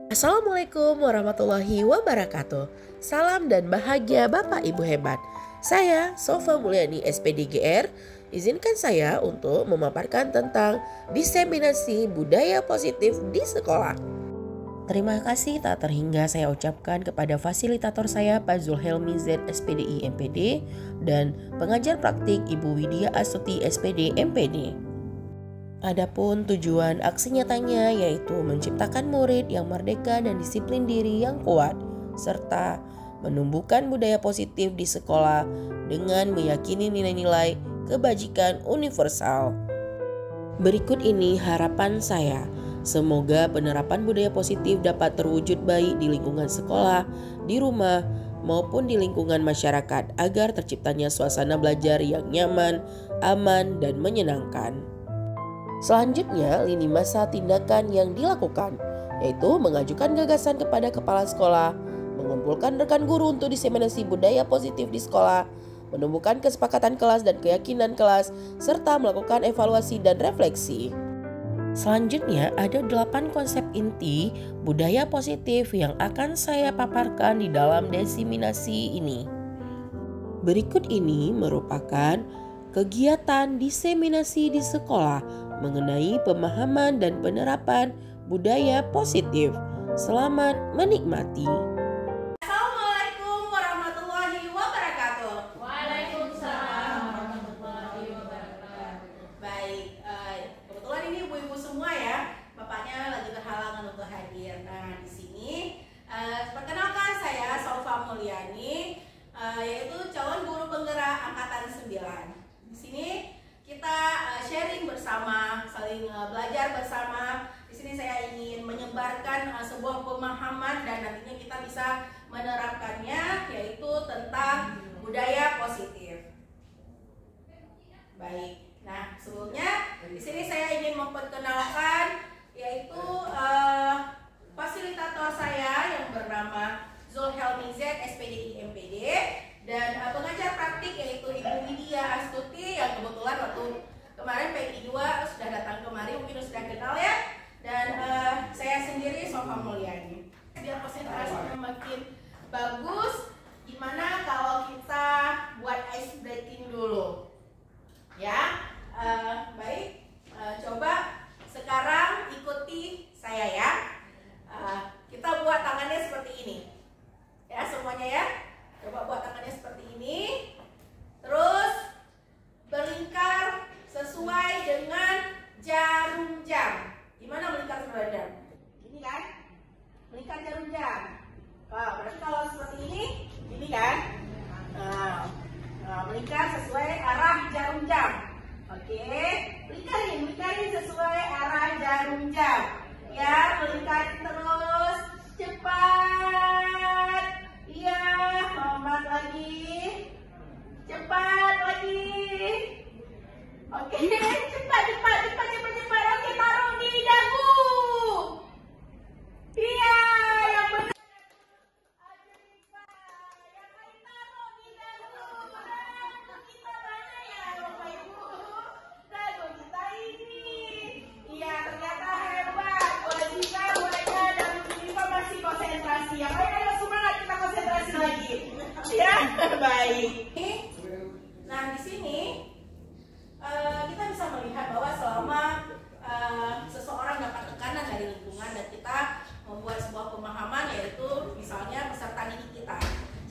Assalamualaikum warahmatullahi wabarakatuh. Salam dan bahagia Bapak Ibu hebat. Saya Sofa Mulyani SPDGR. Izinkan saya untuk memaparkan tentang diseminasi budaya positif di sekolah. Terima kasih tak terhingga saya ucapkan kepada fasilitator saya Pak Zulhelmi Z SPDI MPD dan pengajar praktik Ibu Widya Astuti SPD MPD. Adapun tujuan aksi nyatanya yaitu menciptakan murid yang merdeka dan disiplin diri yang kuat, serta menumbuhkan budaya positif di sekolah dengan meyakini nilai-nilai kebajikan universal. Berikut ini harapan saya, semoga penerapan budaya positif dapat terwujud baik di lingkungan sekolah, di rumah, maupun di lingkungan masyarakat agar terciptanya suasana belajar yang nyaman, aman, dan menyenangkan. Selanjutnya, lini masa tindakan yang dilakukan, yaitu mengajukan gagasan kepada kepala sekolah, mengumpulkan rekan guru untuk diseminasi budaya positif di sekolah, menumbuhkan kesepakatan kelas dan keyakinan kelas, serta melakukan evaluasi dan refleksi. Selanjutnya, ada 8 konsep inti budaya positif yang akan saya paparkan di dalam diseminasi ini. Berikut ini merupakan kegiatan diseminasi di sekolah mengenai pemahaman dan penerapan budaya positif. Selamat menikmati. Assalamualaikum warahmatullahi wabarakatuh. Waalaikumsalam warahmatullahi wabarakatuh. Baik, kebetulan ini ibu-ibu semua ya, bapaknya lagi berhalangan untuk hadir. Nah, di sini perkenalkan saya Sofa Mulyani, yaitu calon guru penggerak angkatan 9. Di sini kita sharing bersama, saling belajar bersama. Di sini saya ingin menyebarkan sebuah pemahaman dan nantinya kita bisa menerapkannya, yaitu tentang budaya positif. Baik. Nah, sebelumnya di sini saya ingin memperkenalkan yaitu fasilitator saya yang bernama Zulhelmi Z SPDI MPD dan pengajar praktik yaitu Ibu Widya Astuti yang kebetulan waktu kemarin PI 2 sudah datang kemari, mungkin sudah kenal ya. Dan saya sendiri Sofa Mulyani. Biar konsentrasinya makin bagus, gimana kalau kita buat ice breaking dulu? Ya, baik. Coba sekarang ikuti saya ya. Kita buat tangannya seperti ini. Ya, semuanya ya. Coba buat tangannya seperti ini. Terus berlingkar sesuai dengan jarum jam. Gimana melingkar sesuai jam? Ini kan? Melingkar jarum jam. Berarti kalau seperti ini kan? Melingkar sesuai arah jarum jam. Oke, melingkarin sesuai arah jarum jam. Ya, melingkar terus, cepat. Iya, lambat lagi. Cepat lagi. Oke, cepat. Oke, taruh di dagu. Iya, yang benar. Yang lain taruh di dagu. Dagu kita mana ya, Bapak Ibu? Dagu kita ini. Iya, ternyata hebat. Wajibnya mereka dan kita masih konsentrasi. Yang lain ayo semangat, kita konsentrasi lagi. Ya, baik. Nah, di sini kita bisa melihat bahwa selama seseorang dapat tekanan dari lingkungan dan kita membuat sebuah pemahaman, yaitu misalnya peserta didik kita.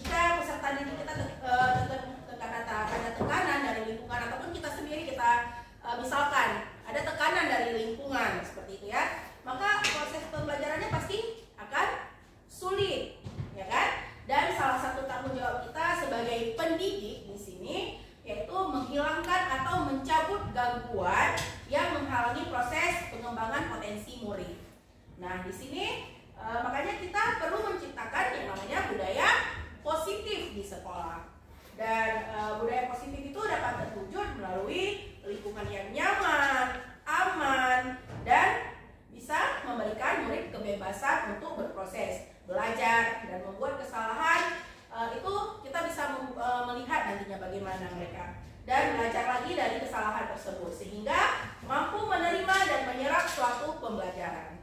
Jika peserta didik kita ada tekanan dari lingkungan ataupun kita sendiri misalkan ada tekanan dari lingkungan seperti itu ya, maka proses pembelajarannya pasti akan sulit, ya kan? Dan salah satu tanggung jawab kita sebagai pendidik di sini yaitu menghilangkan atau mencabut gangguan yang menghalangi proses pengembangan potensi murid. Nah, di sini makanya kita perlu menciptakan yang namanya budaya positif di sekolah. Dan budaya positif itu dapat terwujud melalui lingkungan yang nyaman, aman, dan bisa memberikan murid kebebasan untuk berproses, belajar, dan membuat kesalahan. Itu kita bisa melihat nantinya bagaimana mereka dan belajar lagi dari kesalahan tersebut sehingga mampu menerima dan menyerap suatu pembelajaran.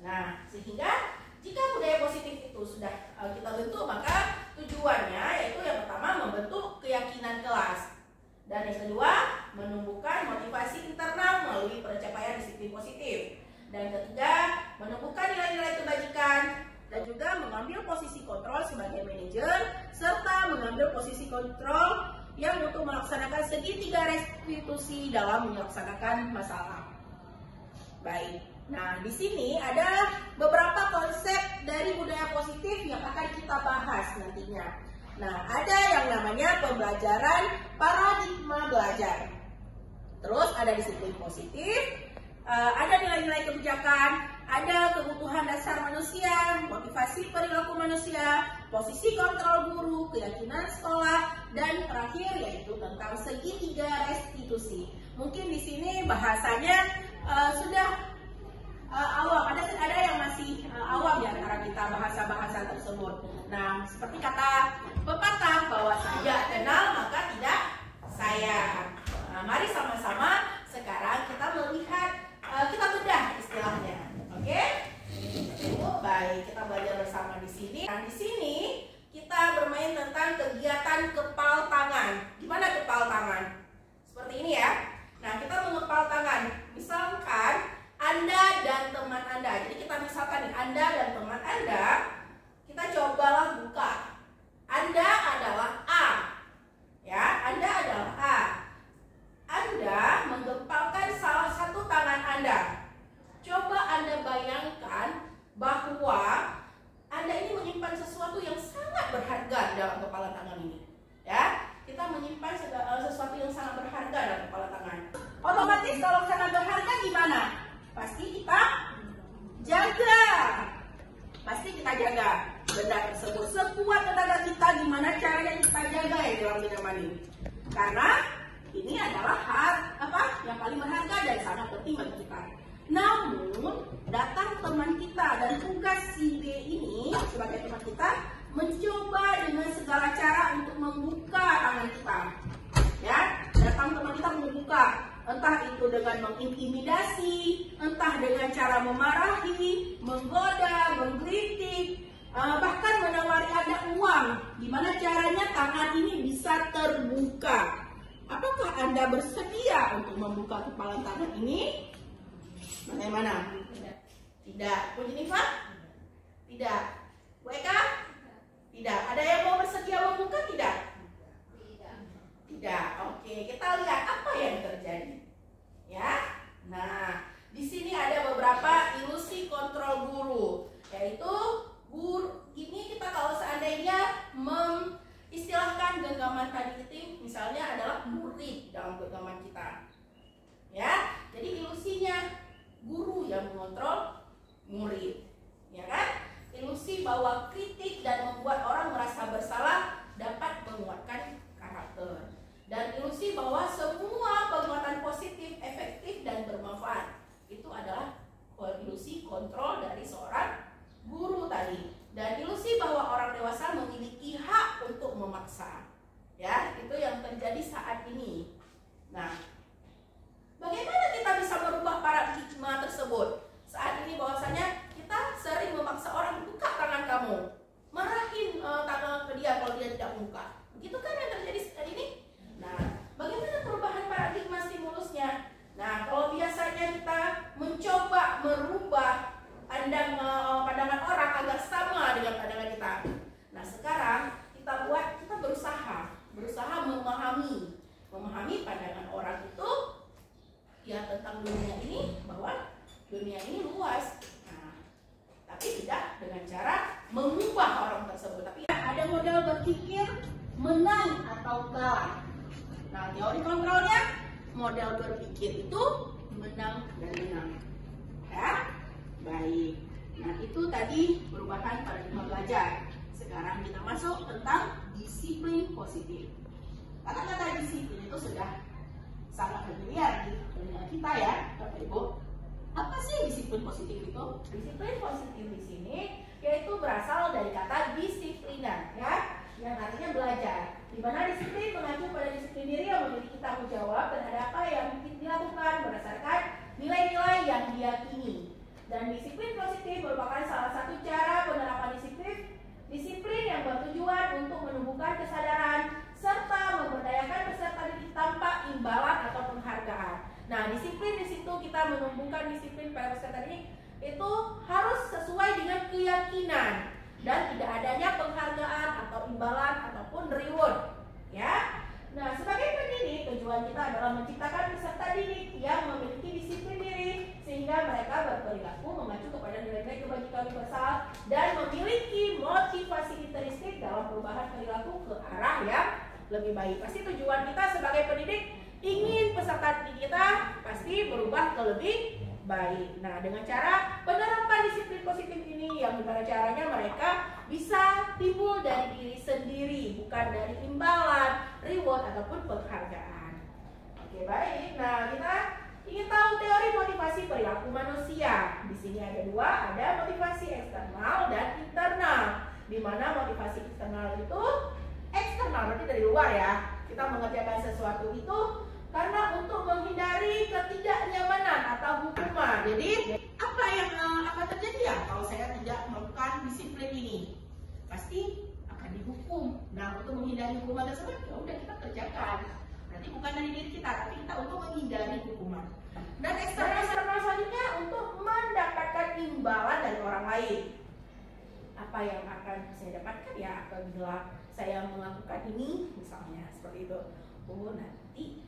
Nah, sehingga jika budaya positif itu sudah kita bentuk, maka tujuannya yaitu yang pertama membentuk keyakinan kelas, dan yang kedua menumbuhkan motivasi internal melalui pencapaian disiplin positif, dan yang ketiga menumbuhkan nilai-nilai kebajikan, dan juga mengambil posisi kontrol sebagai manajer, serta mengambil posisi kontrol yang untuk melaksanakan segitiga restitusi dalam melaksanakan masalah. Baik, nah di sini ada beberapa konsep dari budaya positif yang akan kita bahas nantinya. Nah, ada yang namanya pembelajaran paradigma belajar. Terus ada disiplin positif, ada nilai-nilai kebijakan, ada kebutuhan dasar manusia, motivasi perilaku manusia, posisi kontrol guru, keyakinan sekolah, dan terakhir yaitu tentang segitiga restitusi. Mungkin di sini bahasanya sudah awam, ada yang masih awam ya antara kita bahasa-bahasa tersebut. Nah, seperti kata pepatah bahwa tidak kenal maka tidak sayang. Nah, mari sama-sama sekarang kita melihat, kita bedah istilahnya. Oke? Baik, kita belajar bersama di sini. Nah, di sini kita bermain tentang kegiatan kepal tangan. Gimana kepal tangan? Seperti ini ya. Nah, kita mengepal tangan. Misalkan Anda dan teman Anda. Jadi kita misalkan nih, Anda dan teman Anda, kita cobalah buka. Anda adalah A. Ya, Anda adalah A. Anda menggempalkan salah satu tangan Anda. Coba Anda bayangkan bahwa Anda ini menyimpan sesuatu yang sangat berharga dalam kepala tangan ini. Ya, kita menyimpan sesuatu yang sangat berharga dalam kepala tangan. Otomatis kalau sangat berharga gimana? Pasti kita jaga. Pasti kita jaga benda tersebut sekuat tenaga kita. Gimana caranya kita jaga ya dalam pinjaman ini? Karena ini adalah yang paling berharga dan sangat penting bagi kita. Namun datang teman kita dan tugas si B ini sebagai teman kita mencoba dengan segala cara untuk membuka tangan kita. Ya, datang teman kita membuka, entah itu dengan mengintimidasi, entah dengan cara memarahi, menggoda, menggelitik, bahkan menawari Anda uang. Gimana caranya tangan ini bisa terbuka? Apakah Anda bersedia untuk membuka kepalan tangan ini? Bagaimana? Tidak. Bu Jennifer? Tidak. Bu Eka? Tidak. Ada yang mau bersedia membuka? Tidak. Tidak. Oke, kita lihat apa yang terjadi. Ya. Nah, di sini ada beberapa ilusi kontrol guru, yaitu guru ini kita kalau seandainya istilahkan genggaman tadi itu misalnya adalah murid dalam genggaman kita. Ya, jadi ilusinya guru yang mengontrol murid, ya kan? Ilusi bahwa kritik dan membuat orang merasa bersalah dapat menguatkan karakter. Dan ilusi bahwa semua penguatan positif, efektif dan bermanfaat. Itu adalah ilusi kontrol dari seorang guru tadi. Dan ilusi bahwa orang dewasa memiliki hak untuk memaksa. Ya, itu yang terjadi saat ini. Nah, bagaimana kita bisa merubah paradigma tersebut? Saat ini bahwasanya kita sering memaksa orang buka tangan kamu, marahin tangan ke dia kalau dia tidak buka. Begitu kan yang terjadi saat ini? Nah, bagaimana perubahan paradigma stimulusnya? Nah, kalau biasanya kita mencoba merubah pandangan orang agar sama dengan pandangan kita. Nah, sekarang kita berusaha memahami pandangan orang itu ya tentang dunia ini, bahwa dunia ini luas. Nah, tapi tidak dengan cara mengubah orang tersebut, tapi ada model berpikir menang atau kalah. Nah, teori kontrolnya model berpikir itu menang dan menang. Ya, baik. Nah, itu tadi perubahan paradigma belajar. Sekarang kita masuk tentang disiplin positif. Kata-kata disiplin itu sudah sangat familiar di telinga kita ya, Bapak Ibu. Apa sih disiplin positif itu? Disiplin positif di sini yaitu berasal dari kata disiplina, ya, yang artinya belajar. Di mana disiplin mengacu pada disiplin diri yang memiliki tanggung jawab terhadap apa yang mungkin dilakukan berdasarkan nilai-nilai yang diyakini. Dan disiplin positif merupakan salah menumbuhkan disiplin pada peserta didik itu harus sesuai dengan keyakinan dan tidak adanya penghargaan atau imbalan ataupun reward, ya. Nah, sebagai pendidik, tujuan kita adalah menciptakan peserta didik yang memiliki disiplin diri sehingga mereka berperilaku mengacu kepada nilai-nilai kebajikan universal dan memiliki motivasi intrinsik dalam perubahan perilaku ke arah yang lebih baik. Pasti tujuan kita sebagai pendidik ingin peserta didik kita pasti berubah ke lebih baik. Nah, dengan cara penerapan disiplin positif ini yang gimana caranya mereka bisa timbul dari diri sendiri, bukan dari imbalan, reward ataupun penghargaan. Oke, baik. Nah, kita ingin tahu teori motivasi perilaku manusia. Di sini ada dua, ada motivasi eksternal dan internal. Di mana motivasi eksternal itu eksternal berarti dari luar ya. Kita mengerjakan sesuatu itu karena untuk menghindari ketidaknyamanan atau hukuman. Jadi apa yang akan terjadi ya kalau saya tidak melakukan disiplin ini? Pasti akan dihukum. Nah, untuk menghindari hukuman tersebut ya udah kita kerjakan. Berarti bukan dari diri kita, tapi kita untuk menghindari hukuman. Dan eksternal selanjutnya untuk mendapatkan imbalan dari orang lain. Apa yang akan saya dapatkan ya apabila saya melakukan ini, misalnya seperti itu. Oh, nanti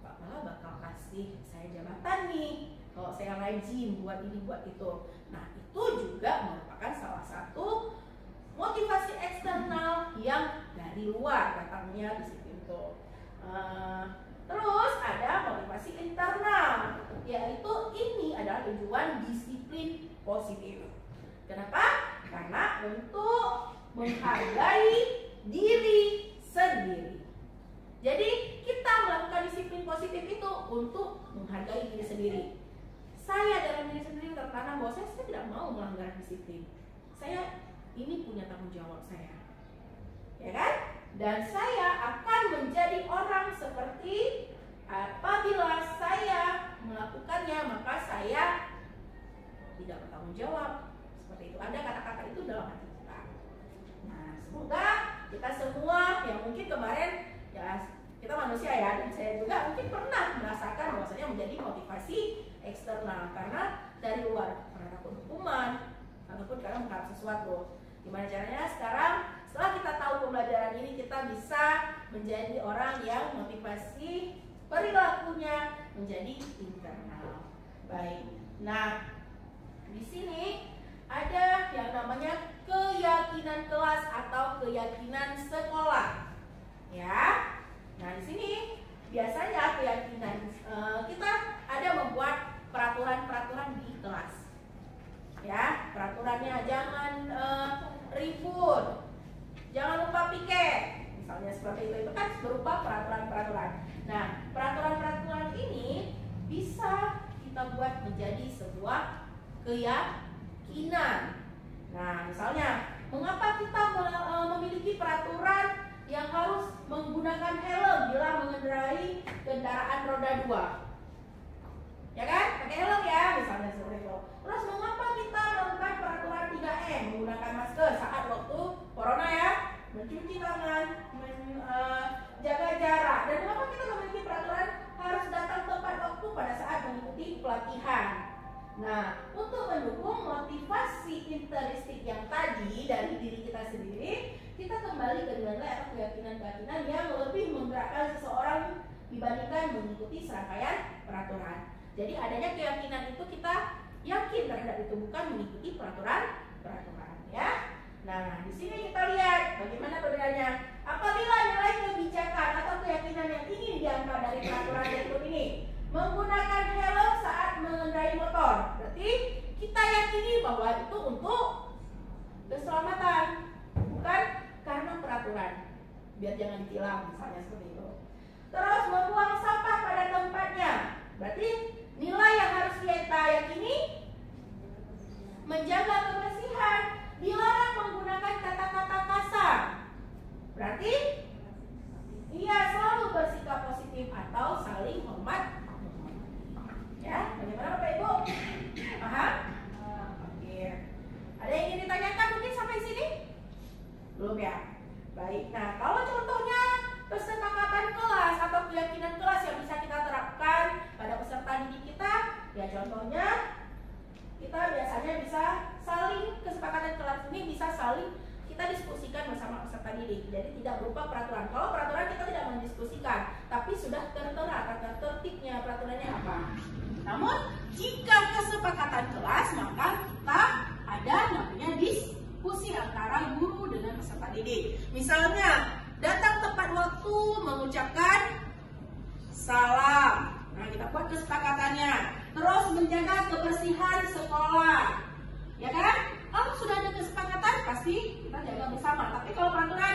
Pak bakal kasih saya jabatan nih kalau saya rajin buat ini buat itu. Nah, itu juga merupakan salah satu motivasi eksternal yang dari luar datangnya di situ. Terus ada motivasi internal, yaitu ini adalah tujuan disiplin positif. Kenapa? Karena untuk menghargai diri sendiri. Jadi kita melakukan disiplin positif itu untuk menghargai diri sendiri. Saya dalam diri sendiri tertanam bahwa saya tidak mau melanggar disiplin. Saya ini punya tanggung jawab saya, ya kan? Dan saya akan menjadi orang seperti apabila saya melakukannya maka saya tidak bertanggung jawab. Seperti itu. Ada kata-kata itu dalam hati kita. Nah, semoga kita semua yang mungkin kemarin ya kita manusia ya, dan saya juga mungkin pernah merasakan bahwasanya menjadi motivasi eksternal karena dari luar, karena takut hukuman ataupun karena mengharap sesuatu. Gimana caranya sekarang setelah kita tahu pembelajaran ini kita bisa menjadi orang yang motivasi perilakunya menjadi internal. Baik. Nah, di sini ada yang namanya keyakinan kelas atau keyakinan sekolah. Ya, nah di sini biasanya keyakinan kita ada membuat peraturan-peraturan di kelas. Ya, peraturannya jangan ribut, jangan lupa piket, misalnya seperti itu kan berupa peraturan-peraturan. Nah, peraturan-peraturan ini bisa kita buat menjadi sebuah keyakinan. Nah, misalnya mengapa kita memiliki peraturan yang harus menggunakan helm bila mengendarai kendaraan roda 2. Ya kan? Pakai helm ya, misalnya seperti itu. Terus mengapa kita melakukan peraturan 3M, menggunakan masker saat waktu corona ya, mencuci tangan, menjaga jarak. Dan mengapa kita memiliki peraturan harus datang tepat waktu pada saat mengikuti pelatihan. Nah, untuk mendukung motivasi intrinsik yang tadi dari diri kita sendiri, kita kembali ke nilai atau keyakinan-keyakinan yang lebih menggerakkan seseorang dibandingkan mengikuti serangkaian peraturan. Jadi adanya keyakinan itu kita yakin terhadap itu, bukan mengikuti peraturan-peraturan, ya. Nah, di sini kita lihat bagaimana perbedaannya. Apabila nilai kebijakan atau keyakinan yang ingin diangkat dari peraturan berikut ini, menggunakan helm saat mengendarai motor, berarti kita yakini bahwa itu untuk keselamatan, bukan karena peraturan, biar jangan ditilang misalnya seperti itu. Terus membuang sampah pada tempatnya, berarti nilai yang harus kita yakini menjaga kebersihan, dilarang menggunakan kata-kata kasar, berarti ia selalu bersikap positif atau saling hormat. Ya, bagaimana Bapak Ibu? Paham? Oke. Ada yang ingin ditanyakan mungkin sampai sini? Belum ya? Baik. Nah, kalau contohnya kesepakatan kelas atau keyakinan kelas yang bisa kita terapkan pada peserta didik kita, ya contoh peraturan. Kalau peraturan kita tidak mendiskusikan, tapi sudah tertera tata tertibnya peraturannya apa. Namun jika kesepakatan kelas, maka kita ada namanya diskusi antara guru dengan peserta didik. Misalnya datang tepat waktu, mengucapkan salam. Nah, kita buat kesepakatannya. Terus menjaga kebersihan sekolah. Ya kan? Kalau sudah ada kesepakatan, pasti kita jaga bersama. Tapi kalau peraturan,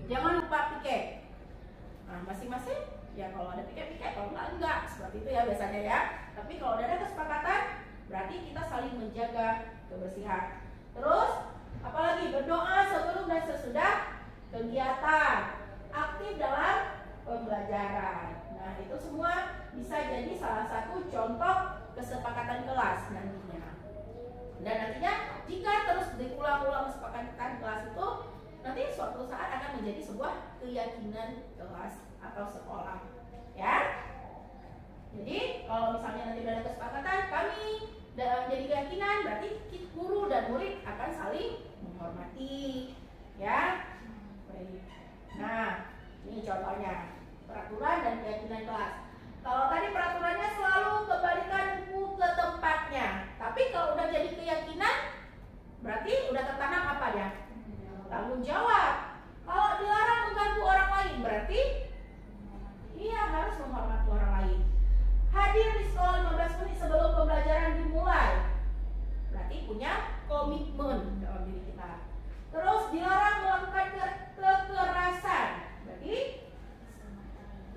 jangan lupa piket. Nah, masing-masing, ya kalau ada piket, kalau enggak. Seperti itu ya biasanya ya. Tapi kalau udah ada kesepakatan, berarti kita saling menjaga kebersihan. Terus, apalagi berdoa sebelum dan sesudah kegiatan. Aktif dalam pembelajaran. Nah, itu semua bisa jadi salah satu contoh kesepakatan kelas nantinya. Dan nantinya jika terus diulang-ulang kesepakatan kelas itu, nanti suatu saat akan menjadi sebuah keyakinan kelas atau sekolah. Ya. Jadi kalau misalnya nanti ada kesepakatan, kami jadi keyakinan, berarti guru dan murid akan saling menghormati. Ya. Baik. Nah, ini contohnya peraturan dan keyakinan kelas. Kalau tadi peraturannya selalu kembalikan buku ke tempatnya. Tapi kalau udah jadi keyakinan, berarti udah tertanam apa ya? Tanggung jawab. Kalau dilarang mengganggu orang lain, berarti iya harus menghormati orang lain. Hadir di sekolah 15 menit sebelum pembelajaran dimulai, berarti punya komitmen dalam diri kita. Terus dilarang melakukan kekerasan, berarti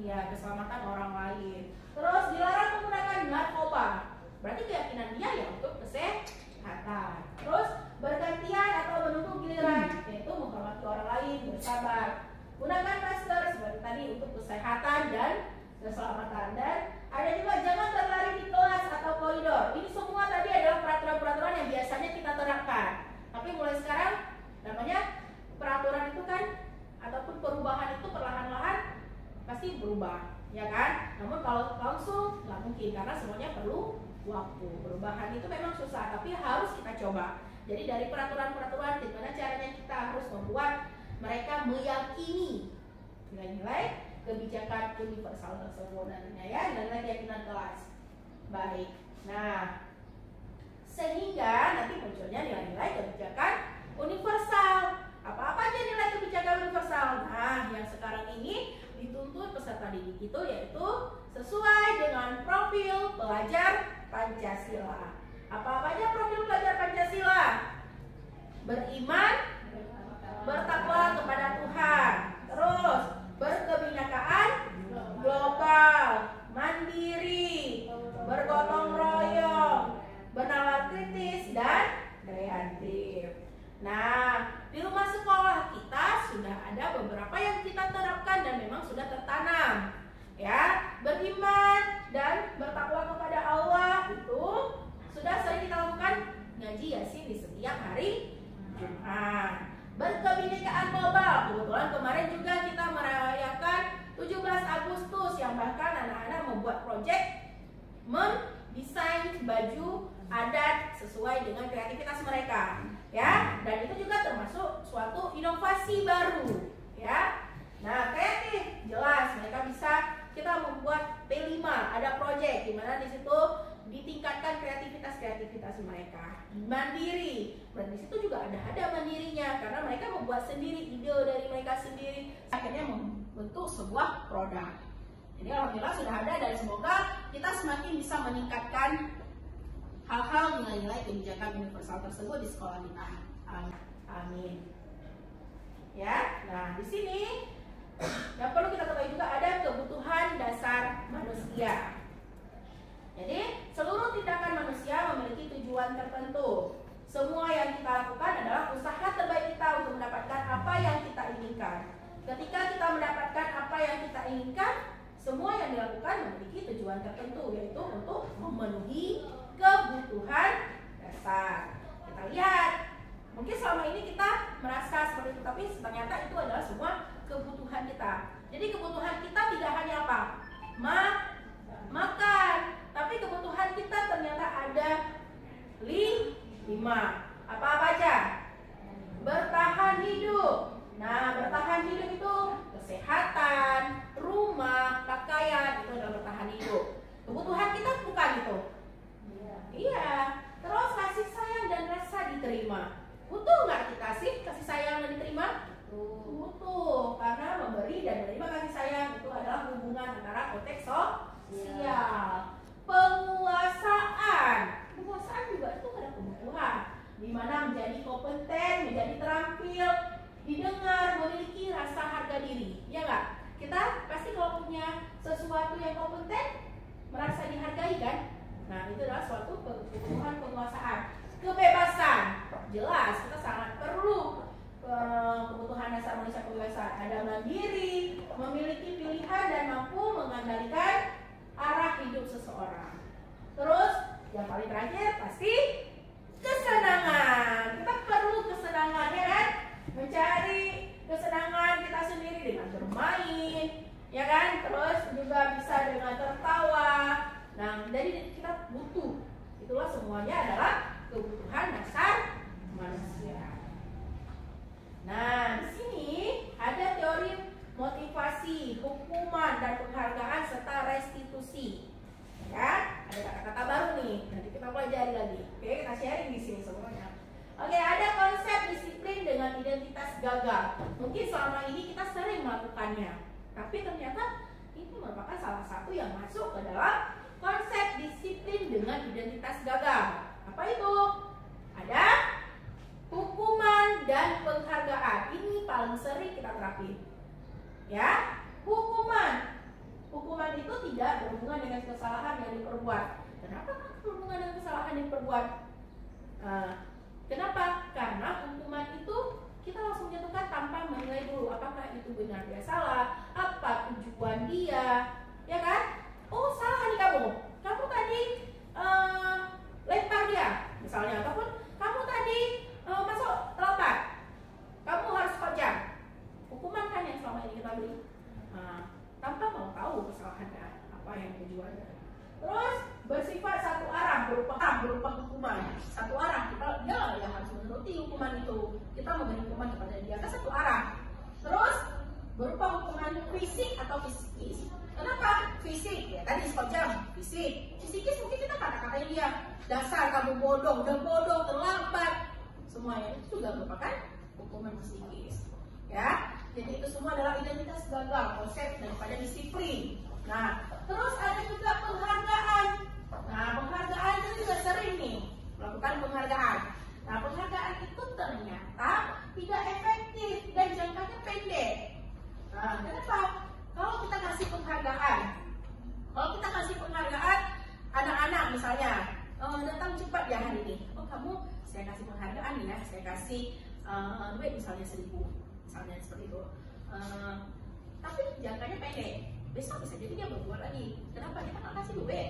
ya keselamatan orang lain. Terus dilarang menggunakan narkoba, berarti keyakinan dia ya untuk kesehatan. Terus bergantian atau menunggu giliran, yaitu menghormati orang lain, bersabar. Gunakan masker seperti tadi untuk kesehatan dan keselamatan. Dan ada juga jangan berlari di kelas atau koridor. Ini semua tadi adalah peraturan-peraturan yang biasanya kita terapkan. Tapi mulai sekarang namanya peraturan itu kan ataupun perubahan itu perlahan-lahan pasti berubah, ya kan? Namun kalau langsung nggak mungkin karena semuanya perlu waktu. Perubahan itu memang susah, tapi harus kita coba. Jadi dari peraturan-peraturan, gimana caranya kita harus membuat mereka meyakini nilai-nilai kebijakan universal tersebut nantinya ya, nilai keyakinan kelas. Baik. Nah, sehingga nanti munculnya nilai-nilai kebijakan universal. Apa-apa aja nilai kebijakan universal? Nah, yang sekarang ini dituntut peserta didik itu yaitu sesuai dengan profil pelajar Pancasila. Apa-apa aja profil pelajar Pancasila? Beriman, bertakwa kepada Tuhan, terus berkebinekaan global, mandiri, bergotong royong, bernalar kritis dan kreatif. Nah, di rumah sekolah kita sudah ada beberapa yang kita terapkan dan memang sudah tertanam. Ya, beriman dan bertakwa kepada Allah itu sudah sering kita lakukan ngaji Yasin di setiap hari Jumat. Berkebinekaan global, kebetulan kemarin juga kita merayakan 17 Agustus yang bahkan anak-anak membuat proyek mendesain baju adat sesuai dengan kreativitas mereka, ya. Dan itu juga termasuk suatu inovasi baru, ya. Nah, kreatif jelas mereka bisa kita membuat P5, ada proyek di mana di situ ditingkatkan kreativitas mereka. Mandiri, dan di situ juga ada mandirinya karena mereka membuat sendiri ide dari mereka sendiri, akhirnya membentuk sebuah produk. Jadi alhamdulillah sudah ada dan semoga kita semakin bisa meningkatkan hal-hal nilai-nilai kebijakan universal tersebut di sekolah kita. Amin. Ya, nah di sini yang perlu kita ketahui juga ada kebutuhan dasar manusia. Jadi seluruh tindakan manusia memiliki tujuan tertentu. Semua yang kita lakukan adalah usaha terbaik kita untuk mendapatkan apa yang kita inginkan. Ketika kita mendapatkan apa yang kita inginkan, semua yang dilakukan memiliki tujuan tertentu, yaitu untuk memenuhi kebutuhan dasar. Kita lihat, mungkin selama ini kita merasa seperti itu, tapi ternyata itu adalah semua kebutuhan kita. Jadi kebutuhan kita tidak hanya apa? Makan, tapi kebutuhan kita ternyata ada 5. Apa aja? Bertahan hidup. Nah, bertahan hidup itu adalah suatu kebutuhan penguasaan. Kebebasan, jelas kita sangat perlu kebutuhan dasar manusia kebebasan. Ada mandiri, memiliki pilihan dan mampu mengendalikan arah hidup seseorang. Terus yang paling terakhir pasti kesenangan. Kita perlu kesenangan, ya kan? Mencari kesenangan kita sendiri dengan bermain, ya kan? Terus juga bisa dengan tertawa. Nah, jadi kita butuh. Itulah semuanya adalah kebutuhan dasar manusia. Nah, di sini ada teori motivasi, hukuman dan penghargaan serta restitusi. Ya, ada kata-kata baru nih. Nanti kita pelajari lagi. Oke, kita sharing di sini semuanya. Oke, ada konsep disiplin dengan identitas gagal. Mungkin selama ini kita sering melakukannya, tapi ternyata ini merupakan salah satu yang masuk ke dalam konsep disiplin dengan identitas gagal. Apa itu? Ada hukuman dan penghargaan. Ini paling sering kita terapin. Ya, hukuman. Hukuman itu tidak berhubungan dengan kesalahan yang diperbuat. Kenapa berhubungan dengan kesalahan yang diperbuat? Kenapa? Karena hukuman itu kita langsung jatuhkan tanpa menilai dulu apakah itu benar dia salah, apa tujuan dia, ya kan? Oh, salah nih kamu. Kamu tadi lempar dia, misalnya, ataupun kamu tadi masuk terlambat. Kamu harus kojam. Hukuman kan yang selama ini kita beri. Tanpa mau tahu kesalahannya apa yang tujuannya. Terus bersifat satu arah berupa hukuman. Satu arah dia yang harus menuruti hukuman itu. Kita memberi hukuman kepada dia kan satu arah. Terus berupa hukuman fisik atau psikis. Kenapa fisik? Ya tadi sekejam fisik. Psikis mungkin kita kata-katain dia dasar kamu bodoh, udah bodoh, terlambat. Semuanya itu juga merupakan hukuman psikis. Ya, jadi itu semua adalah identitas gagal, konsep daripada disiplin. Nah, terus ada juga penghargaan. Nah, penghargaan itu juga sering nih melakukan penghargaan. Nah, penghargaan itu ternyata tidak efektif dan jangkanya pendek. Nah, kenapa? Kalau kita kasih penghargaan, anak-anak misalnya datang cepat ya hari ini. Oh, kamu saya kasih penghargaan nih ya, saya kasih duit misalnya 1.000. Misalnya seperti itu, tapi jangkanya pendek. Besok bisa jadi dia berbuat lagi. Kenapa? Kita nggak kasih duit,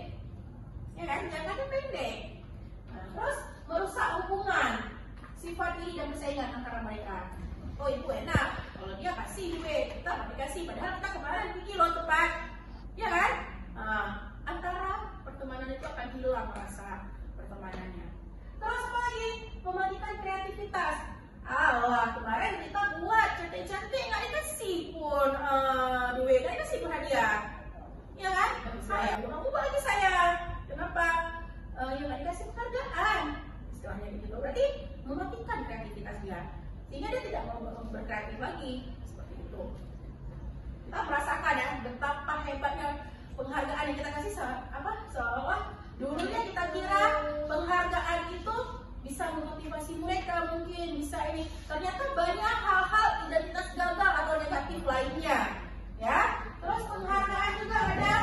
ya kan? Jangkanya pendek. Terus merusak hubungan, sifat diri dan persaingan antara mereka. Oh, ibu enak kalau dia kasih duit, kita nggak dikasih. Padahal kita kemarin pikir loh tepat, ya kan? Antara pertemanan itu akan hilang rasa pertemanannya. Terus apa lagi? Mematikan kreativitas. Kemarin kita buat cantik-cantik nggak dikasih pun duit, nggak dikasih pun hadiah, ya kan? Saya ubah lagi saya. Kenapa? Ya nggak dikasih penghargaan, istilahnya begitu. Berarti mematikan kreativitas dia, sehingga dia tidak mau berkreatif lagi seperti itu. Kita merasakan ya betapa hebatnya penghargaan yang kita kasih seolah dulunya kita kira penghargaan itu bisa memotivasi mereka, mungkin bisa ini. Ternyata banyak hal-hal identitas gagal atau negatif lainnya, ya. Terus penghargaan juga ada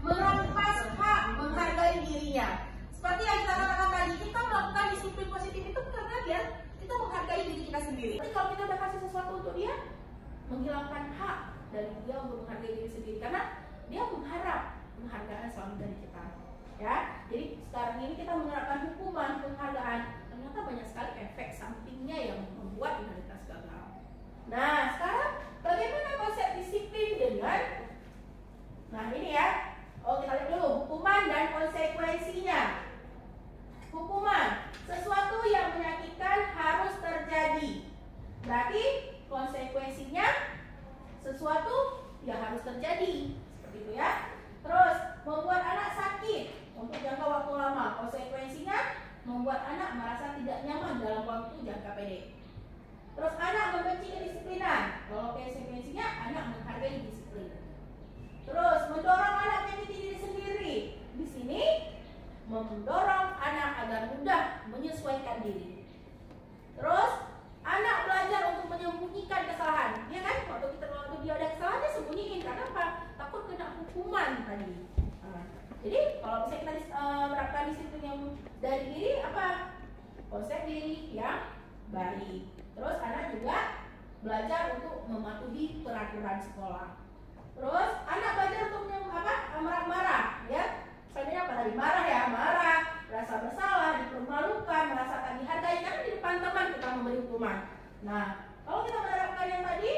merampas hak menghargai dirinya. Seperti yang kita katakan tadi, kita melakukan disiplin positif itu karena biar kita menghargai diri kita sendiri. Tapi kalau kita udah kasih sesuatu untuk dia, menghilangkan hak dari dia untuk menghargai diri sendiri, karena dia mengharap penghargaan selalu dari kita. Ya, jadi sekarang ini kita menerapkan hukuman, penghargaan. Ternyata banyak sekali efek sampingnya yang membuat identitas gagal. Nah, sekarang bagaimana konsep disiplin dengan ini ya. Kita lihat dulu hukuman dan konsekuensinya. Hukuman, sesuatu yang menyakitkan harus terjadi. Berarti konsekuensinya sesuatu yang harus terjadi. Seperti itu ya. Terus membuat anak sakit untuk jangka waktu lama. Konsekuensinya membuat anak merasa tidak nyaman dalam waktu jangka pendek. Terus anak membenci kedisiplinan. Kalau konsekuensinya anak menghargai disiplin. Terus mendorong anak menyakiti diri sendiri. Di sini mendorong anak agar mudah menyesuaikan diri. Terus anak belajar untuk menyembunyikan kesalahan. Ya kan? Waktu dia ada kesalahan dia sembunyiin. Karena apa? Takut kena hukuman tadi. Jadi kalau misalnya kita menerapkan disiplin yang dari diri apa? Konsep diri yang baik. Terus anak juga belajar untuk mematuhi peraturan sekolah. Terus anak belajar untuk marah-marah, ya. Misalnya pada marah ya, marah, merasa bersalah, dipermalukan, merasa tak dihargai, karena di depan teman kita memberi hukuman. Nah, kalau kita menerapkan yang tadi,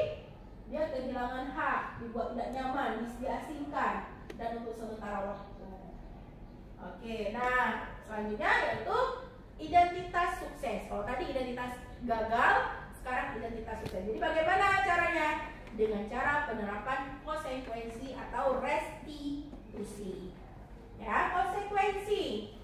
dia kehilangan hak, dibuat tidak nyaman, diasingkan, dan untuk sementara waktu. Oke, nah selanjutnya yaitu identitas sukses. Kalau tadi identitas gagal, sekarang identitas sukses. Jadi bagaimana caranya? Dengan cara penerapan konsekuensi atau restitusi. Ya, konsekuensi.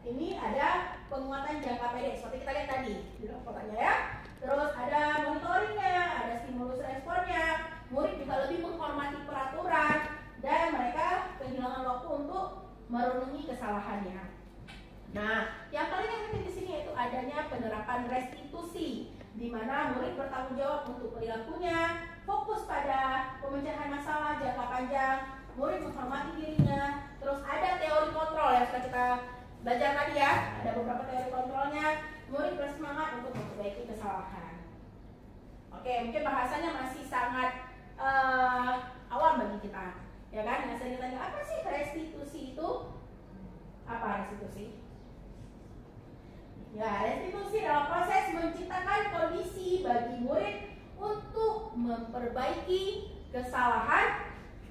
Ini ada penguatan jangka pendek seperti kita lihat tadi di dalam kotaknya ya. Terus ada monitoringnya, ada stimulus responnya. Murid juga lebih menghormati peraturan dan mereka kehilangan waktu untuk merenungi kesalahannya. Nah, yang paling penting di sini yaitu adanya penerapan restitusi, di mana murid bertanggung jawab untuk perilakunya, fokus pada pemecahan masalah jangka panjang, murid menghormati dirinya. Terus ada teori kontrol yang sudah kita belajar tadi ya, ada beberapa teori kontrolnya. Murid bersemangat untuk memperbaiki kesalahan. Oke, mungkin bahasanya masih sangat awam bagi kita, ya kan? Yang sering ditanya, apa sih restitusi itu? Apa restitusi? Ya, restitusi dalam proses menciptakan kondisi bagi murid untuk memperbaiki kesalahan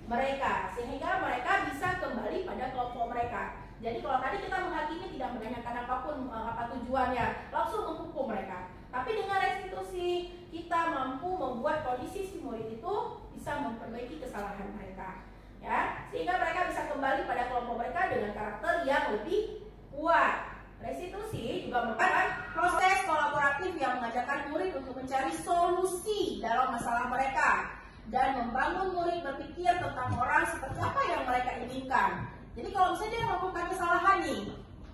mereka sehingga mereka bisa kembali pada kelompok mereka. Jadi kalau tadi kita menghakimi tidak menanyakan apapun apa tujuannya, langsung menghukum mereka. Tapi dengan restitusi kita mampu membuat kondisi si murid itu bisa memperbaiki kesalahan mereka, ya, sehingga mereka bisa kembali pada kelompok mereka dengan karakter yang lebih kuat. Restitusi juga merupakan proses kolaboratif yang mengajarkan murid untuk mencari solusi dalam masalah mereka dan membangun murid berpikir tentang orang seperti apa yang mereka inginkan. Jadi kalau misalnya dia melakukan kesalahan nih,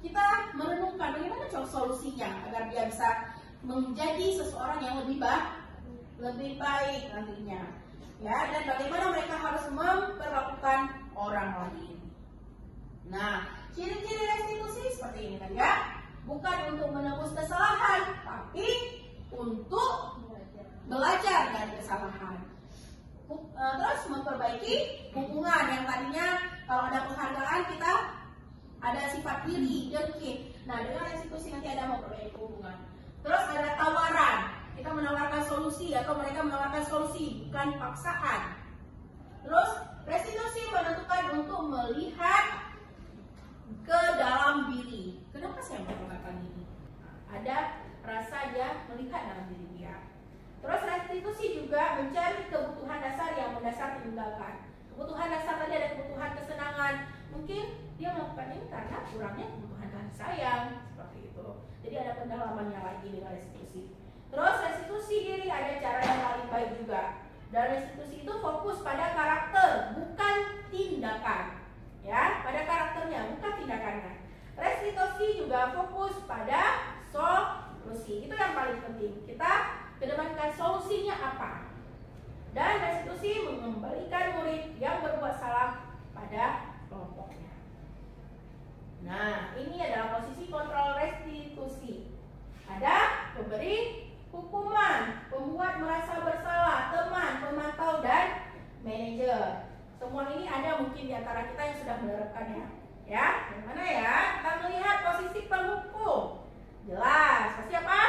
kita merenungkan bagaimana solusinya agar dia bisa menjadi seseorang yang lebih baik nantinya, ya, dan bagaimana mereka harus memperlakukan orang lain. Nah, ciri-ciri restitusi seperti ini kan ya, bukan untuk menebus kesalahan, tapi untuk belajar dari kesalahan. Terus memperbaiki hubungan yang tadinya kalau ada penghargaan kita ada sifat iri, dengki. Nah, dengan restitusi nanti ada memperbaiki hubungan. Terus ada tawaran, kita menawarkan solusi atau mereka menawarkan solusi, bukan paksaan. Terus restitusi menentukan untuk melihat ke dalam diri. Kenapa saya melakukan ini? Ada rasa dia melihat dalam diri dia. Terus restitusi juga mencari kebutuhan dasar yang mendasar ditinggalkan. Kebutuhan dasar tadi ada kebutuhan kesenangan. Mungkin dia melakukan ini karena kurangnya kebutuhan kasih sayang, seperti itu. Jadi ada pendalamannya lagi dengan restitusi. Terus restitusi diri ada cara yang paling baik juga. Dan restitusi itu fokus pada karakter, bukan tindakan. Ya, pada karakternya, bukan tindakannya. Restitusi juga fokus pada solusi. Itu yang paling penting. Kita kedepankan solusinya apa. Dan restitusi mengembalikan murid yang berbuat salah pada kelompoknya. Nah, ini adalah posisi kontrol restitusi. Ada pemberi hukuman, pembuat merasa bersalah, teman, pemantau, dan manajer. Semua ini ada mungkin di antara kita yang sudah menerapkannya. Ya, yang mana ya? Kita melihat posisi penghukum. Jelas, pasti apa?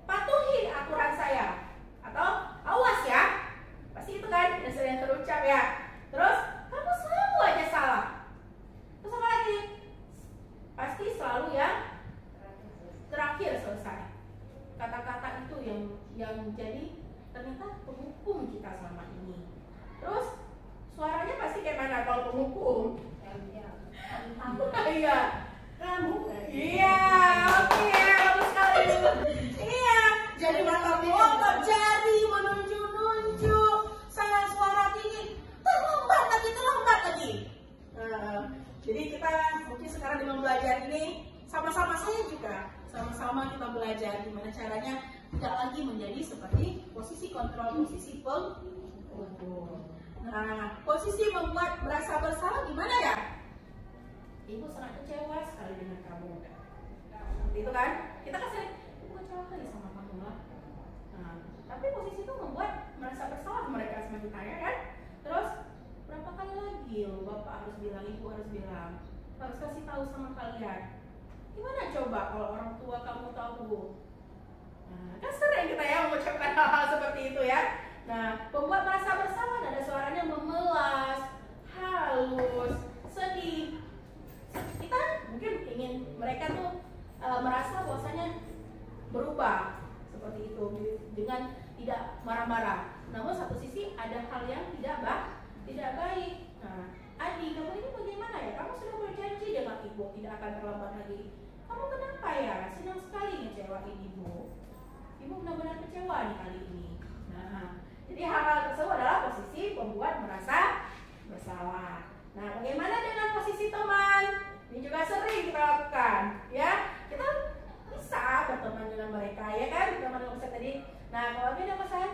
Patuhi aturan saya. Atau awas ya. Pasti itu kan yang sering terucap ya. Terus, kamu selalu aja salah. Terus apa lagi? Pasti selalu yang terakhir selesai. Kata-kata itu yang menjadi ternyata penghukum kita selama ini. Terus suaranya pasti kayak mana kalau penghukum? Iya, kamu. Iya, oke, bagus sekali. Iya, jadi ngotot jari, menunjuk-nunjuk, sangat suara tinggi, terlambat lagi. Jadi kita mungkin sekarang dengan belajar ini sama-sama saya juga, sama-sama kita belajar gimana caranya tidak lagi menjadi seperti posisi kontrol, posisi penghukum. Nah, posisi membuat merasa bersalah gimana ya? ibu sangat kecewa sekali dengan kamu. Seperti itu kan? Kita kan sering, ibu kecewa kali sama kamu lah. Nah, tapi posisi itu membuat merasa bersalah mereka sama kita, ya kan? Terus berapa kali lagi bapak harus bilang, ibu harus bilang, harus kasih tahu sama kalian. Gimana coba kalau orang tua kamu tahu? Nah, kan sering kita ya mengucapkan hal-hal seperti itu ya. Nah, membuat merasa bersalah, nada suaranya memelas, halus, sedih. Kita mungkin ingin mereka tuh merasa bahwasanya berubah seperti itu dengan tidak marah-marah. Namun satu sisi ada hal yang tidak baik. Nah, Adi, kamu ini bagaimana ya? Kamu sudah berjanji dengan ibu tidak akan terlambat lagi. Kamu kenapa ya? Senang sekali ngecewain ibu. Ibu benar-benar kecewa nih kali ini. Nah, jadi hal-hal tersebut adalah posisi pembuat merasa bersalah. Nah, bagaimana dengan posisi teman? Ini juga sering kita lakukan, ya. Kita bisa berteman dengan mereka, ya kan? Teman yang saya tadi. Nah, kalau beda pesan,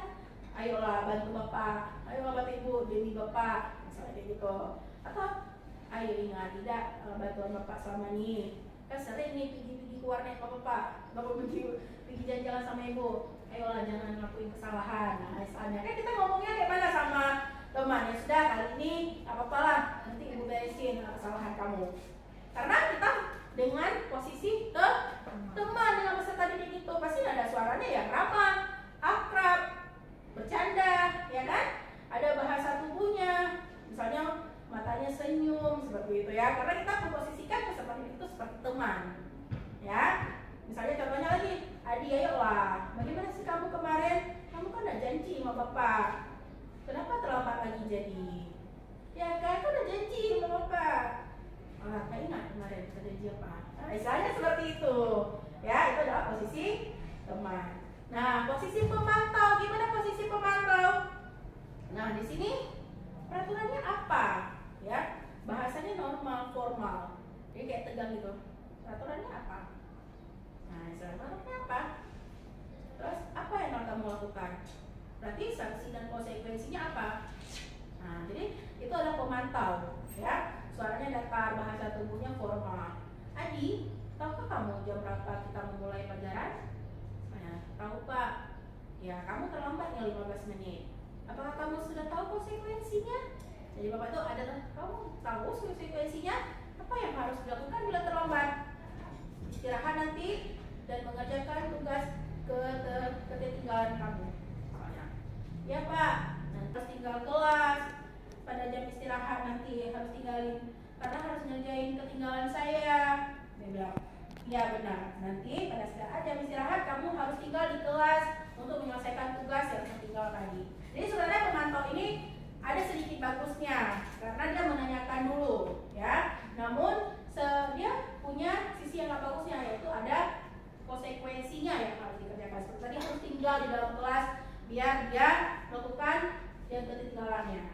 ayolah bantu bapak, ayolah bantu ibu demi bapak, misalnya kayak gitu. Atau ayo ingat tidak bantuan bapak selama ini. Kan sering nih pergi ke warnet bapak pergi jalan-jalan sama ibu. Ayolah jangan ngelakuin kesalahan. Nah, misalnya kan kita ngomongnya kayak mana sama teman, ya sudah kali ini apa-apa lah, nanti ibu beresin kesalahan kamu. Karena kita dengan posisi teman dengan peserta didik itu pasti ada suaranya yang ramah, akrab, bercanda, ya kan? Ada bahasa tubuhnya, misalnya matanya senyum seperti itu ya. Karena kita memposisikan peserta didik itu seperti teman, ya. Misalnya contohnya lagi, Adi, ayolah, bagaimana sih kamu kemarin? Kamu kan udah janji sama bapak. Kenapa terlambat lagi jadi? Ya kan, udah janji sama bapak. Gak ingat kemarin kita janji apa? Nah, misalnya seperti itu. Ya, itu adalah posisi teman. Nah, posisi pemantau, gimana posisi pemantau? Nah, di sini peraturannya apa? Ya, bahasanya normal, formal. Jadi kayak tegang gitu. Peraturannya apa? Nah, peraturannya apa? Terus apa yang akan kamu lakukan? Berarti sanksi dan konsekuensinya apa? Nah, jadi itu adalah pemantau, ya. Suaranya datar, bahasa tubuhnya formal. Adi, tahukah kamu jam berapa kita memulai pelajaran? Nah, tahu pak. Ya, kamu terlambat ya 15 menit. Apakah kamu sudah tahu konsekuensinya? Jadi bapak itu ada, kamu tahu konsekuensinya? Apa yang harus dilakukan bila terlambat? Istirahat nanti dan mengerjakan tugas ketertinggalan kamu. Ya pak, nanti harus tinggal kelas. Pada jam istirahat nanti harus tinggalin karena harus ngerjain ketinggalan saya. Dia bilang, ya benar. Nanti pada saat jam istirahat kamu harus tinggal di kelas untuk menyelesaikan tugas yang tertinggal tadi. Jadi sebenarnya pemantau ini ada sedikit bagusnya karena dia menanyakan dulu, ya. Namun dia punya sisi yang gak bagusnya, yaitu ada konsekuensinya yang harus dikerjakan. Seperti tadi harus tinggal di dalam kelas biar dia melakukan yang ketinggalannya.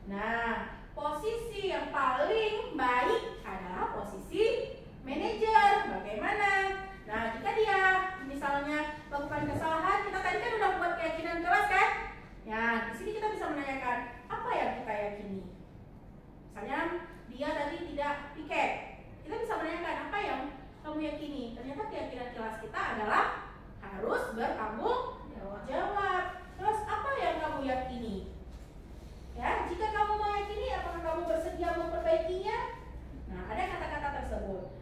Nah, posisi yang paling baik adalah posisi manajer. Bagaimana? Nah, jika dia misalnya melakukan kesalahan, kita tadi kan udah buat keyakinan kelas kan? Ya, di sini kita bisa menanyakan apa yang kita yakini. Misalnya dia tadi tidak piket, kita bisa menanyakan apa yang kamu yakini. Ternyata keyakinan kelas kita adalah harus bertanggung jawab. Terus apa yang kamu yakini? Ya, jika kamu meyakini, apakah kamu bersedia memperbaikinya? Nah, ada kata-kata tersebut.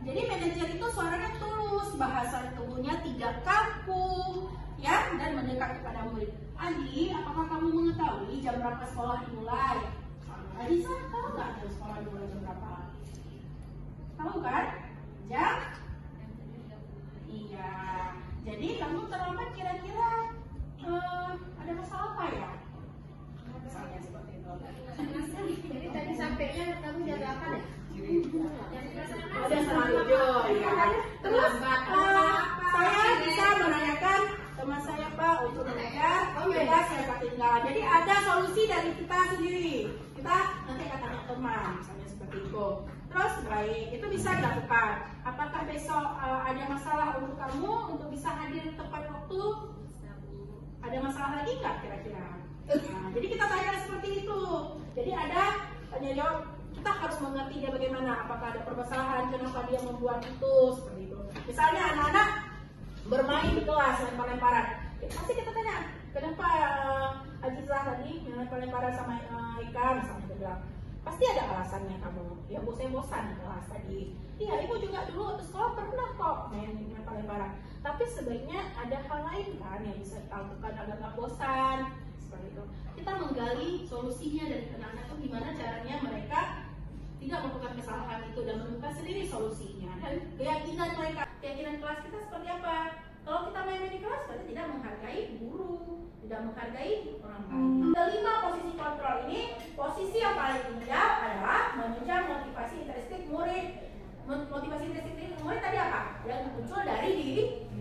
Jadi manajer itu suaranya tulus, bahasa tubuhnya tidak kaku, ya, dan mendekat kepada murid. Adi, apakah kamu mengetahui jam berapa sekolah dimulai? Adi, saya tahu nggak jam sekolah dimulai jam berapa? Tahu kan? Jam? Iya. Jadi kamu terlambat kira-kira ada masalah apa ya? Misalnya seperti itu. Jadi tadi sampainya kamu jam 8 ya? Ada selalu ya. Terus saya bisa menanyakan teman saya Pak untuk mereka bebas saya ketinggalan. Jadi ada solusi dari kita sendiri. Kita nanti akan tanya teman, misalnya seperti itu. Terus baik, itu bisa dilakukan. Apakah besok ada masalah untuk kamu untuk bisa hadir tepat waktu? Ada masalah lagi nggak kira-kira? Nah, jadi kita tanya seperti itu. Jadi ada tanya jawab kita harus mengertinya bagaimana, apakah ada permasalahan, kenapa dia membuat itu, seperti itu. Misalnya anak-anak bermain di kelas lempar-lemparan, ya, pasti kita tanya, kenapa Azizah tadi lempar-lemparan sama Eka, misalnya dia bilang, pasti ada alasannya kamu, ya saya bosan di kelas tadi. Iya, ibu juga dulu waktu sekolah pernah kok main lempar-lemparan, tapi sebaiknya ada hal lain kan yang bisa kita lakukan agar nggak bosan, seperti itu. Kita menggali solusinya dari anak-anak itu gimana caranya mereka tidak melakukan kesalahan itu dan menemukan sendiri solusinya. Dan keyakinan mereka, keyakinan kelas kita seperti apa? Kalau kita main di kelas berarti tidak menghargai guru, tidak menghargai orang lain. Kelima, posisi kontrol ini, posisi yang paling ideal adalah menunjang motivasi intrinsik murid. Motivasi intrinsik murid tadi apa? Yang muncul dari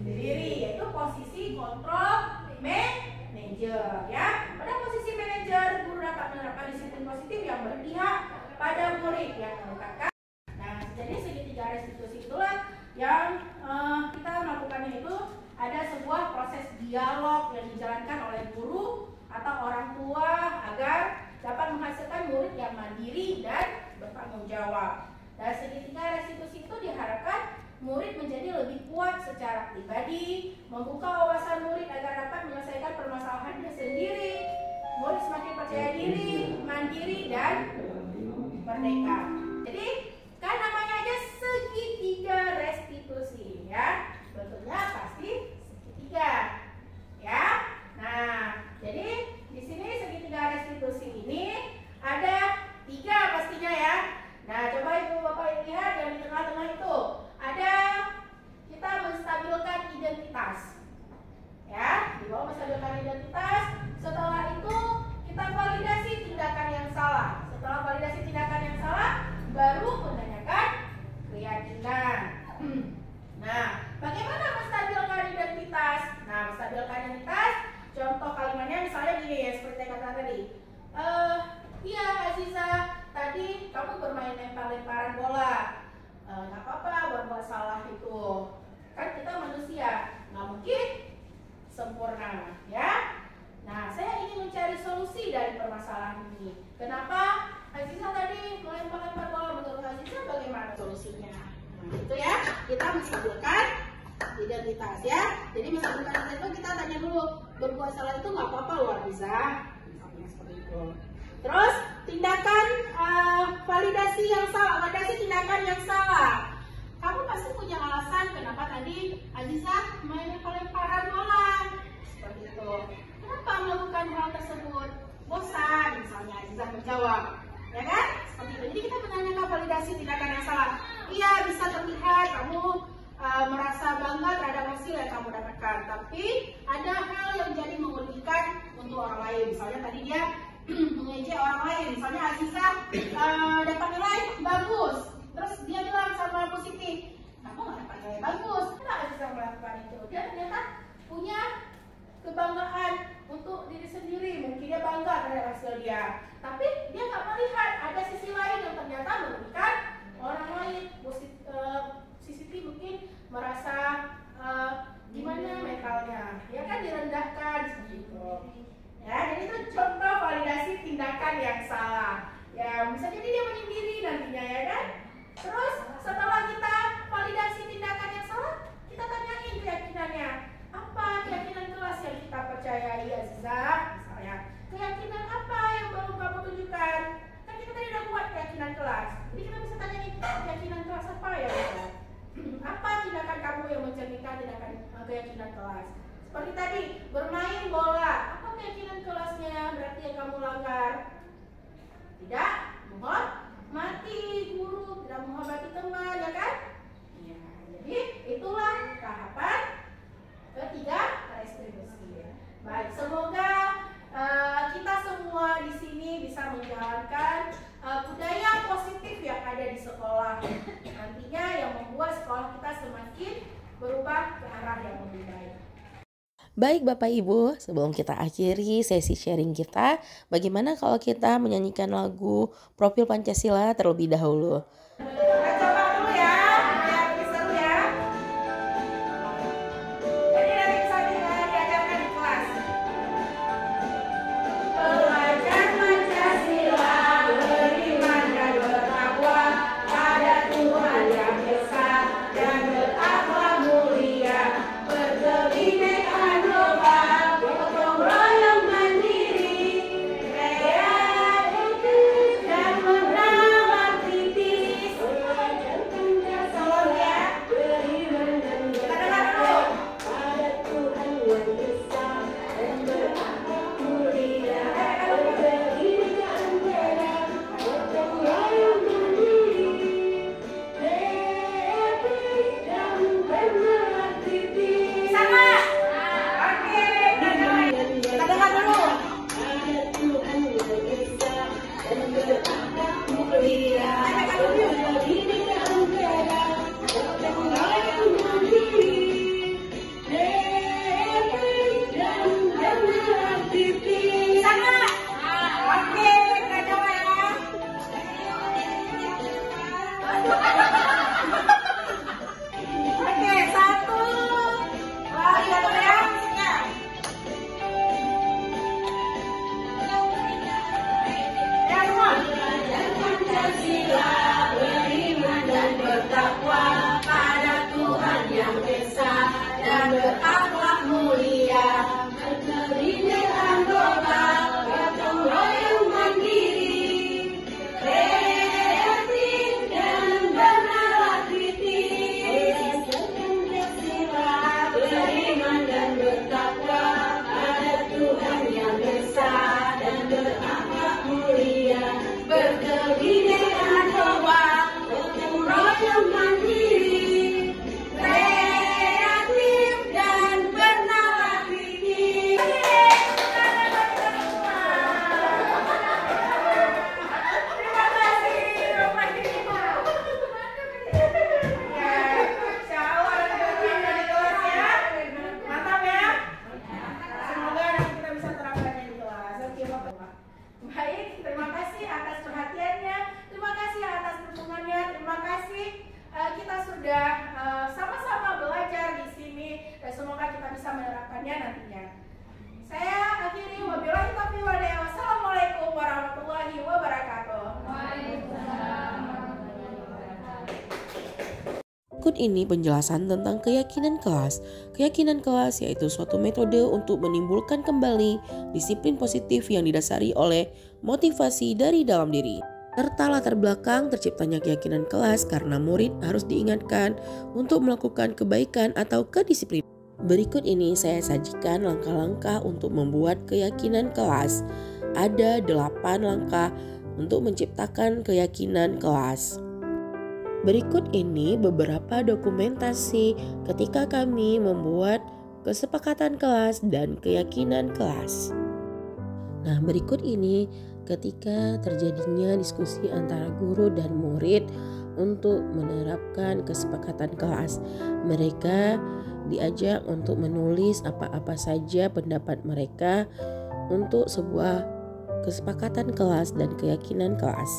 diri, yaitu posisi kontrol manajer, ya. Pada posisi manajer, guru dapat menerapkan disiplin positif yang berpihak pada murid yang mendekatkan. Nah, jadi segitiga restitusi itulah yang kita melakukannya itu ada sebuah proses dialog yang dijalankan oleh guru atau orang tua agar dapat menghasilkan murid yang mandiri dan bertanggung jawab. Dan segitiga restitusi itu diharapkan murid menjadi lebih kuat secara pribadi, membuka wawasan murid agar dapat menyelesaikan permasalahannya sendiri, murid semakin percaya diri, mandiri, dan merdeka. Jadi kan namanya aja segitiga restitusi, ya. Bentuknya pasti segitiga, ya. Nah, jadi di sini segitiga restitusi ini ada 3 pastinya, ya. Nah, coba ibu bapak lihat yang di tengah-tengah itu ada kita menstabilkan identitas, ya. Di bawah menstabilkan identitas. Setelah itu kita validasi tindakan yang salah. Setelah validasi tindakan yang salah, baru menanyakan keyakinan. Nah, bagaimana menstabilkan identitas? Nah, menstabilkan identitas, contoh kalimatnya misalnya gini ya, seperti yang kata tadi. Iya Azizah, tadi kamu bermain lempar-lemparan bola. Nggak apa-apa berbuat salah itu. Kan kita manusia, nggak mungkin sempurna, ya. Nah, saya ingin mencari solusi dari permasalahan ini. Kenapa Azizah tadi melempar-lempar bola? Menurut Azizah bagaimana solusinya? Nah, itu ya, kita menstabilkan identitas, ya. Jadi menstabilkan identitas itu kita tanya dulu, berbuat salah itu nggak apa-apa loh Azizah, misalnya seperti itu. Terus tindakan validasi yang salah, validasi tindakan yang salah. Kamu pasti punya alasan kenapa tadi Azizah main lempar-lemparan bola, seperti itu. Kenapa melakukan hal tersebut? Bosan, misalnya Azizah menjawab, ya kan? Seperti itu. Jadi kita menanyakan validasi tindakan yang salah. Iya, bisa terlihat kamu merasa bangga terhadap hasil yang kamu dapatkan, tapi ada hal yang jadi menguntungkan untuk orang lain. Misalnya tadi dia mengejek orang lain. Misalnya Azizah dapat nilai bagus, terus dia bilang sama positif, kamu nggak dapat nilai bagus. Kenapa Azizah melakukan itu? Dia ternyata punya kebanggaan untuk diri sendiri, mungkin dia bangga terhadap hasil dia, tapi dia nggak melihat ada sisi lain yang ternyata merugikan orang lain. Sisi mungkin merasa gimana mentalnya, ya kan, direndahkan seperti itu. Ya, jadi itu contoh validasi tindakan yang salah. Ya, bisa jadi dia menyendiri nantinya, ya kan. Terus setelah kita validasi tindakan yang salah, kita tanyain keyakinannya. Apa keyakinan kelas yang kita percayai Azizah? Misalnya, keyakinan apa yang baru kamu tunjukkan? Kan kita tadi udah buat keyakinan kelas. Jadi kita bisa tanyain keyakinan kelas apa ya? Apa tindakan kamu yang mencerminkan tindakan keyakinan kelas? Seperti tadi, bermain bola. Apa keyakinan kelasnya? Berarti yang kamu langgar. Tidak menghormati guru, tidak menghormati teman, ya kan? Ya, jadi itulah tahapan ketiga restitusi. Baik, semoga kita semua di sini bisa menjalankan budaya positif yang ada di sekolah. Nantinya yang membuat sekolah kita semakin berubah ke arah yang lebih baik. Baik Bapak Ibu, sebelum kita akhiri sesi sharing kita, bagaimana kalau kita menyanyikan lagu Profil Pancasila terlebih dahulu? Kita coba dulu ya, biar lebih seru ya. Jadi nanti bisa diajarkan di kelas. Pelajar Pancasila beriman dan sudah sama-sama belajar di sini dan semoga kita bisa menerapkannya nantinya. Saya akhiri, wabillahi taufiq wal hidayah. Wassalamualaikum warahmatullahi wabarakatuh. Berikut ini penjelasan tentang keyakinan kelas. Keyakinan kelas yaitu suatu metode untuk menimbulkan kembali disiplin positif yang didasari oleh motivasi dari dalam diri. Serta latar belakang terciptanya keyakinan kelas karena murid harus diingatkan untuk melakukan kebaikan atau kedisiplinan. Berikut ini saya sajikan langkah-langkah untuk membuat keyakinan kelas. Ada 8 langkah untuk menciptakan keyakinan kelas. Berikut ini beberapa dokumentasi ketika kami membuat kesepakatan kelas dan keyakinan kelas. Nah, berikut ini ketika terjadinya diskusi antara guru dan murid untuk menerapkan kesepakatan kelas. Mereka diajak untuk menulis apa-apa saja pendapat mereka untuk sebuah kesepakatan kelas dan keyakinan kelas.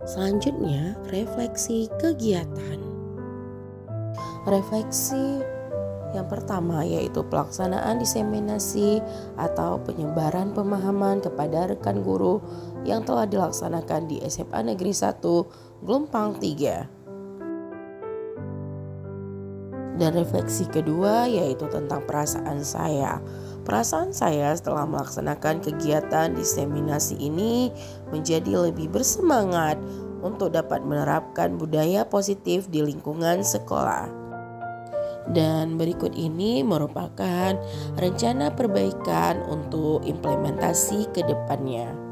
Selanjutnya, refleksi kegiatan. Refleksi yang pertama yaitu pelaksanaan diseminasi atau penyebaran pemahaman kepada rekan guru yang telah dilaksanakan di SMA Negeri 1 Gelompang 3. Dan refleksi kedua yaitu tentang perasaan saya. Perasaan saya setelah melaksanakan kegiatan diseminasi ini menjadi lebih bersemangat untuk dapat menerapkan budaya positif di lingkungan sekolah. Dan berikut ini merupakan rencana perbaikan untuk implementasi ke depannya.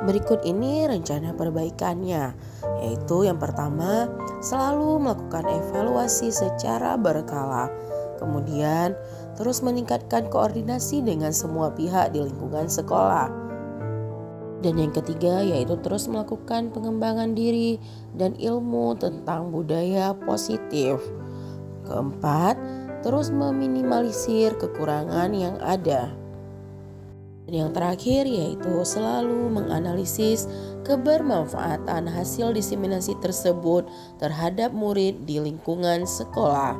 Berikut ini rencana perbaikannya, yaitu yang pertama, selalu melakukan evaluasi secara berkala. Kemudian, terus meningkatkan koordinasi dengan semua pihak di lingkungan sekolah. Dan yang ketiga, yaitu terus melakukan pengembangan diri dan ilmu tentang budaya positif. Keempat, terus meminimalisir kekurangan yang ada. Dan yang terakhir yaitu selalu menganalisis kebermanfaatan hasil diseminasi tersebut terhadap murid di lingkungan sekolah.